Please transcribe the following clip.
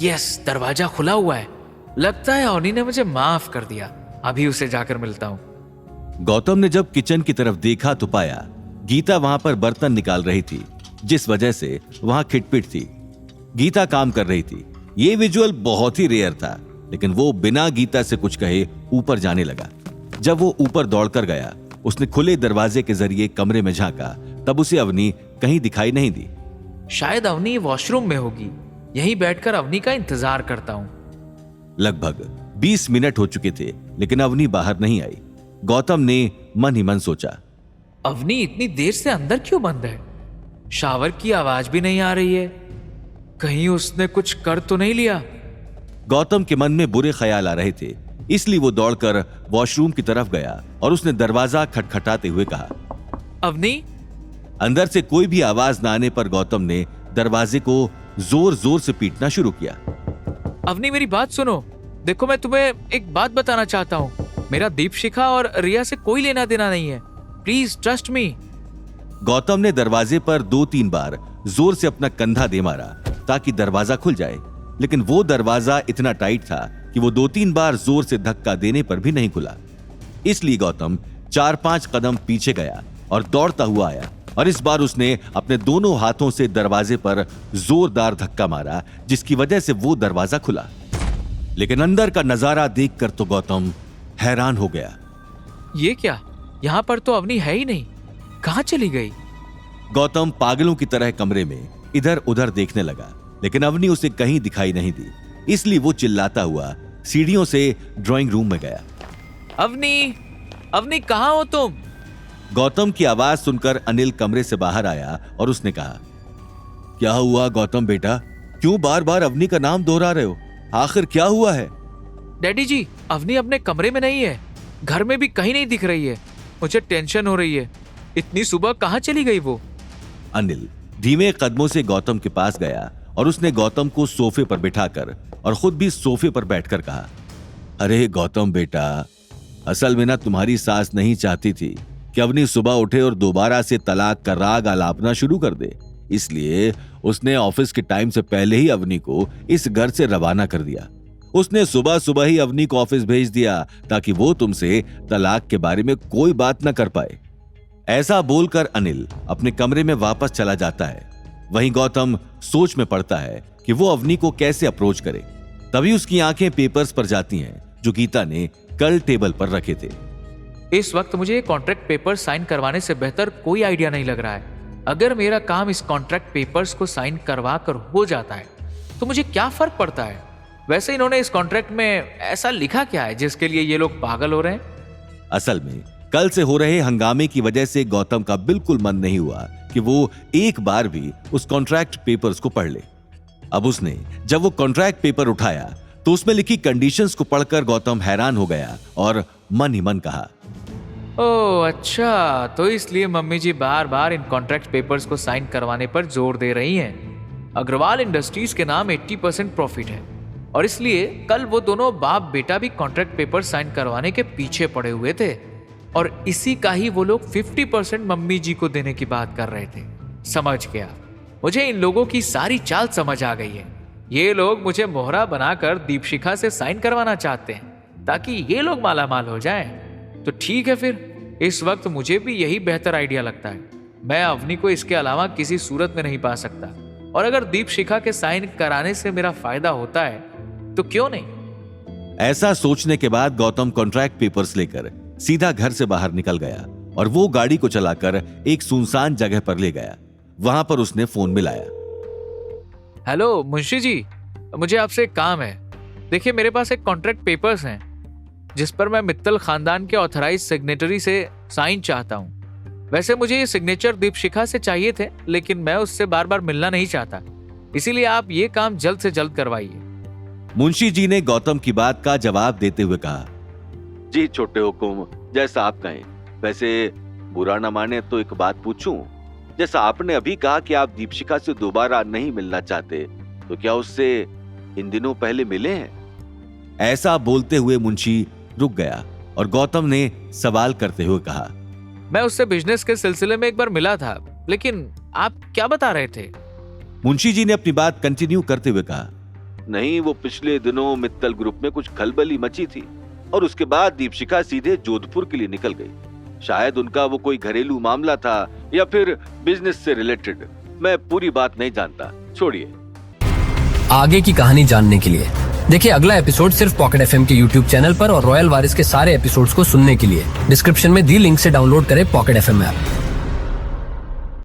Yes, दरवाजा खुला हुआ है। लगता है अवनी ने मुझे माफ कर दिया। अभी उसे जाकर मिलता हूँ। गौतम ने जब किचन की तरफ देखा तो पाया गीता वहां पर बर्तन निकाल रही थी, जिस वजह से वहां खिटपिट थी। गीता काम कर रही थी। ये विजुअल बहुत ही रेयर था, लेकिन वो बिना गीता से कुछ कहे ऊपर जाने लगा। जब वो ऊपर दौड़कर गया, उसने खुले दरवाजे के जरिए कमरे में झांका, तब उसे अवनी कहीं दिखाई नहीं दी। शायद अवनी वॉशरूम में होगी। यहीं बैठकर अवनी का इंतजार करता हूँ। लगभग 20 मिनट हो चुके थे, लेकिन अवनी बाहर नहीं आई। गौतम ने मन ही मन सोचा, अवनी इतनी देर से अंदर क्यों बंद है? शावर की आवाज भी नहीं आ रही है। कहीं उसने कुछ कर तो नहीं लिया? गौतम के मन में बुरे ख्याल आ रहे थे, इसलिए वो दौड़कर वॉशरूम की तरफ गया और उसने दरवाजा खटखटाते हुए कहा, अवनी। अंदर से कोई भी आवाज न आने पर गौतम ने दरवाजे को जोर जोर से पीटना शुरू किया। अवनी, मेरी बात सुनो। देखो, मैं तुम्हें एक बात बताना चाहता हूँ। मेरा दीपशिखा और रिया से कोई लेना देना नहीं है। Please trust me. गौतम ने दरवाजे पर 2-3 बार जोर से अपना कंधा दे मारा ताकि दरवाजा खुल जाए, लेकिन वो दरवाजा इतना टाइट था कि वो 2-3 बार जोर से धक्का देने पर भी नहीं खुला। इसलिए गौतम 4-5 कदम पीछे गया और दौड़ता हुआ आया, और इस बार उसने अपने दोनों हाथों से दरवाजे पर जोरदार धक्का मारा, जिसकी वजह से वो दरवाजा खुला। लेकिन अंदर का नजारा देखकर तो गौतम हैरान हो गया। ये क्या? यहाँ पर तो अवनी है ही नहीं। कहाँ चली गई? गौतम पागलों की तरह कमरे में इधर उधर देखने लगा, लेकिन अवनी उसे कहीं दिखाई नहीं दी। इसलिए वो चिल्लाता हुआ सीढ़ियों से ड्राइंग रूम में गया। अवनी, अवनी, कहाँ हो तुम? गौतम की आवाज सुनकर अनिल कमरे से बाहर आया और उसने कहा, क्या हुआ गौतम बेटा? क्यों बार बार अवनी का नाम दोहरा रहे हो? आखिर क्या हुआ है? डैडी जी, अवनी अपने कमरे में नहीं है। घर में भी कहीं नहीं दिख रही है। मुझे टेंशन हो रही है। इतनी सुबह कहाँ चली गई वो? अनिल धीमे कदमों से गौतम के पास गया और उसने गौतम को सोफे पर बिठाकर और खुद भी सोफे पर बैठकर कहा, अरे गौतम बेटा, असल में ना तुम्हारी सास नहीं चाहती थी कि अवनी सुबह उठे और दोबारा से तलाक का राग आलापना शुरू कर दे। इसलिए उसने ऑफिस के टाइम से पहले ही अवनी को इस घर से रवाना कर दिया। उसने सुबह सुबह ही अवनी को ऑफिस भेज दिया ताकि वो तुमसे तलाक के बारे में कोई बात न कर पाए। ऐसा बोलकर अनिल अपने कमरे में वापस चला जाता है। वहीं गौतम सोच में पड़ता है कि वो अवनी को कैसे अप्रोच करे। तभी उसकी आंखें पेपर्स पर जाती हैं जो गीता ने कल टेबल पर रखे थे। इस वक्त मुझे कॉन्ट्रैक्ट पेपर साइन करवाने से बेहतर कोई आइडिया नहीं लग रहा है। अगर मेरा काम इस कॉन्ट्रैक्ट पेपर्स को साइन करवा कर हो जाता है तो मुझे क्या फर्क पड़ता है? वैसे इन्होंने इस कॉन्ट्रैक्ट में ऐसा लिखा क्या है जिसके लिए ये लोग पागल हो रहे हैं? असल में कल से हो रहे हंगामे की वजह से गौतम का बिल्कुल मन नहीं हुआ कि वो एक बार भी उस कॉन्ट्रैक्ट पेपर्स को पढ़ ले। अब उसने जब वो कॉन्ट्रैक्ट पेपर उठाया तो उसमें लिखी कंडीशंस को पढ़कर गौतम हैरान हो गया और मन ही मन कहा, ओह अच्छा, तो इसलिए मम्मी जी बार बार इन कॉन्ट्रैक्ट पेपर्स को साइन करवाने पर जोर दे रही हैं। अग्रवाल इंडस्ट्रीज के नाम 80% प्रॉफिट है और इसलिए कल वो दोनों बाप बेटा भी कॉन्ट्रैक्ट पेपर साइन करवाने के पीछे पड़े हुए थे और इसी का ही वो लोग 50% मम्मी जी को देने की बात कर रहे थे। समझ गया। मुझे इन लोगों की सारी चाल समझ आ गई है। ये लोग मुझे मोहरा बनाकर दीपशिखा से साइन करवाना चाहते हैं ताकि ये लोग मालामाल हो जाएं। तो ठीक है, फिर इस वक्त मुझे भी यही बेहतर आइडिया लगता है। मैं अवनी को इसके अलावा किसी सूरत में नहीं पा सकता और अगर दीपशिखा के साइन कराने से मेरा फायदा होता है तो क्यों नहीं। ऐसा सोचने के बाद गौतम कॉन्ट्रैक्ट पेपर्स लेकर सीधा घर से बाहर निकल गया और वो गाड़ी को चलाकर एक सुनसान जगह पर ले गया। वहां पर उसने फोन मिलाया। हेलो मुंशी जी, मुझे आपसे एक काम है। देखिए, मेरे पास एक कॉन्ट्रैक्ट पेपर्स हैं जिस पर मैं मित्तल खानदान के ऑथराइज सिग्नेटरी से साइन चाहता हूँ। वैसे मुझे ये सिग्नेचर दीपशिखा से चाहिए थे, लेकिन मैं उससे बार बार मिलना नहीं चाहता, इसीलिए आप ये काम जल्द से जल्द करवाइए। मुंशी जी ने गौतम की बात का जवाब देते हुए कहा, जी छोटे हुकुम, जैसा आप कहें। वैसे बुरा न माने तो एक बात पूछूं? जैसा आपने अभी कहा कि आप दीपशिखा से दोबारा नहीं मिलना चाहते, तो क्या उससे इन दिनों पहले मिले हैं? ऐसा बोलते हुए मुंशी रुक गया और गौतम ने सवाल करते हुए कहा, मैं उससे बिजनेस के सिलसिले में एक बार मिला था, लेकिन आप क्या बता रहे थे? मुंशी जी ने अपनी बात कंटिन्यू करते हुए कहा, नहीं, वो पिछले दिनों मित्तल ग्रुप में कुछ खलबली मची थी और उसके बाद दीपशिखा सीधे जोधपुर के लिए निकल गई। शायद उनका वो कोई घरेलू मामला था या फिर बिजनेस से रिलेटेड। मैं पूरी बात नहीं जानता, छोड़िए। आगे की कहानी जानने के लिए देखिए अगला एपिसोड सिर्फ पॉकेट एफएम के यूट्यूब चैनल पर और रॉयल वारिस के सारे एपिसोड्स को सुनने के लिए डिस्क्रिप्शन में दी लिंक से डाउनलोड करें पॉकेट एफएम ऐप।